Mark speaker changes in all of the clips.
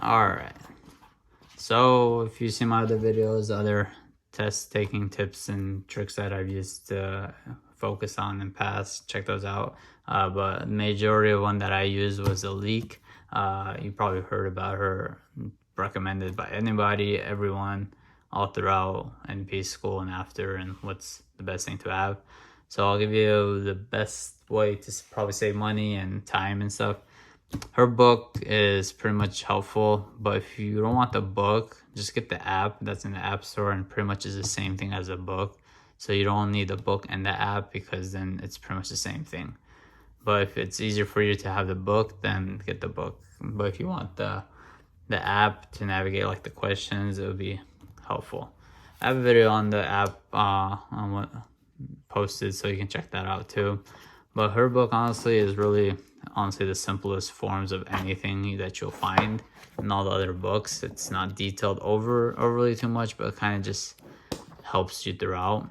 Speaker 1: Alright, so if you see my other videos, other test taking tips and tricks that I've used to focus on and pass, check those out. But majority of one that I used was a Leik. You probably heard about her, recommended by anybody, everyone, all throughout NP school and after, and what's the best thing to have. So I'll give you the best way to probably save money and time and stuff. Her book is pretty much helpful, but if you don't want the book, just get the app that's in the app store, and pretty much is the same thing as a book. So you don't need the book and the app, because then it's pretty much the same thing. But if it's easier for you to have the book, then get the book. But if you want the app to navigate like the questions, it would be helpful. I have a video on the app on what posted, so you can check that out too. But her book honestly is really the simplest forms of anything that you'll find in all the other books. It's not detailed overly too much, but it kind of just helps you throughout.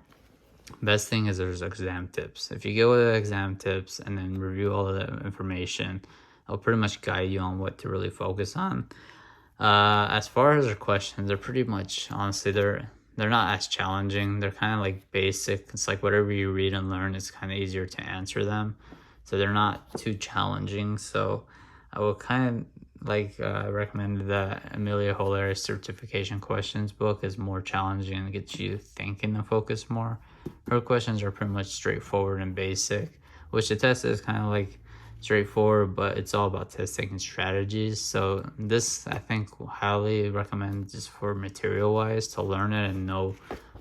Speaker 1: Best thing is there's exam tips. If you go with the exam tips and then review all of the information, it'll pretty much guide you on what to really focus on. As far as their questions, they're pretty much, honestly, they're not as challenging. They're kind of like basic. It's like whatever you read and learn, it's kind of easier to answer them. So they're not too challenging. So I would kind of like recommend the Amelia Holari's certification questions book is more challenging and gets you thinking and focus more. Her questions are pretty much straightforward and basic, which the test is kind of like straightforward, but it's all about test taking strategies. So this, I think, highly recommend just for material wise, to learn it and know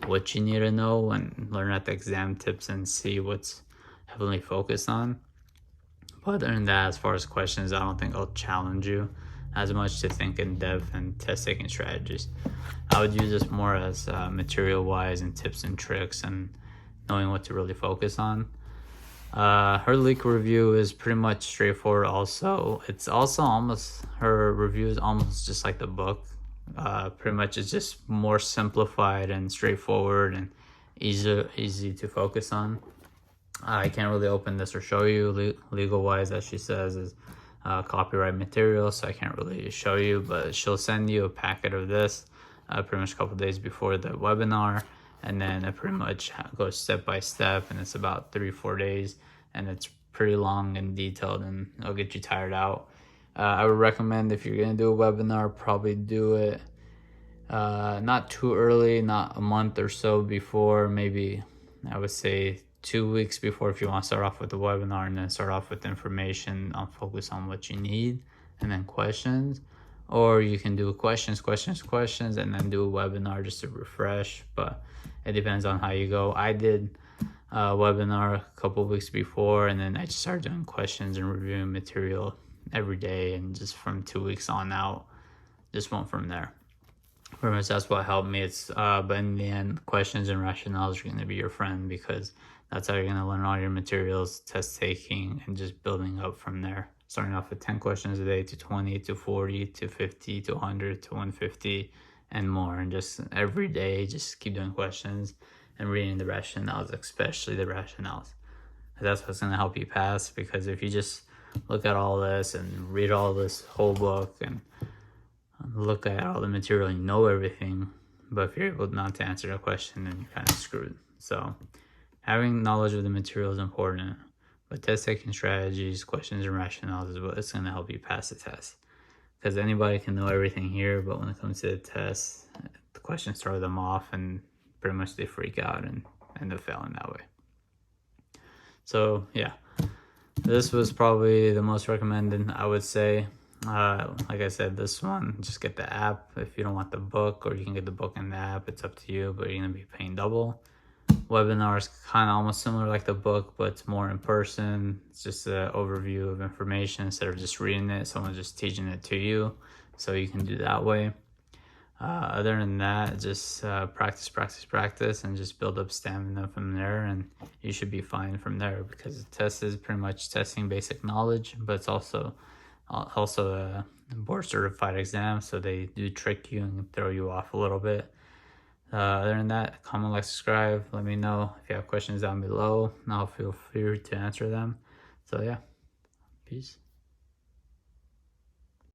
Speaker 1: what you need to know, and learn at the exam tips and see what's heavily focused on. But other than that, as far as questions, I don't think I'll challenge you as much to think in depth and test taking strategies. I would use this more as material wise and tips and tricks and knowing what to really focus on. Her Leik review is pretty much straightforward also. It's also almost, her review is almost just like the book. Pretty much it's just more simplified and straightforward and easy to focus on. I can't really open this or show you legal wise, as she says, is copyright material, so I can't really show you, but she'll send you a packet of this pretty much a couple days before the webinar, and then it pretty much goes step by step, and it's about 3-4 days, and it's pretty long and detailed, and it'll get you tired out. I would recommend, if you're gonna do a webinar, probably do it not too early, not a month or so before, maybe I would say 2 weeks before, if you want to start off with the webinar, and then start off with information on focus on what you need and then questions. Or you can do questions and then do a webinar just to refresh, but it depends on how you go. I did a webinar a couple of weeks before, and then I just started doing questions and reviewing material every day, and just from 2 weeks on out, just went from there. Pretty much that's what helped me. It's but in the end, questions and rationales are going to be your friend, because that's how you're going to learn all your materials, test taking, and just building up from there. Starting off with 10 questions a day to 20 to 40 to 50 to 100 to 150 and more. And just every day, just keep doing questions and reading the rationales, especially the rationales. That's what's going to help you pass, because if you just look at all this and read all this whole book and look at all the material and know everything, but if you're able not to answer a question, then you're kind of screwed. So having knowledge of the material is important, but test taking strategies, questions, and rationales is what's going to help you pass the test. Because anybody can know everything here, but when it comes to the test, the questions throw them off, and pretty much they freak out and end up failing that way. So yeah, this was probably the most recommended, I would say. Like I said, this one, just get the app if you don't want the book, or you can get the book and the app. It's up to you, but you're going to be paying double. Webinar is kind of almost similar like the book, but it's more in person. It's just an overview of information instead of just reading it. Someone's just teaching it to you, so you can do that way. Other than that, just practice, and just build up stamina from there, and you should be fine from there, because the test is pretty much testing basic knowledge, but it's also a board certified exam, so they do trick you and throw you off a little bit. Other than that, comment, like, subscribe. Let me know if you have questions down below, and I'll feel free to answer them. So yeah, peace.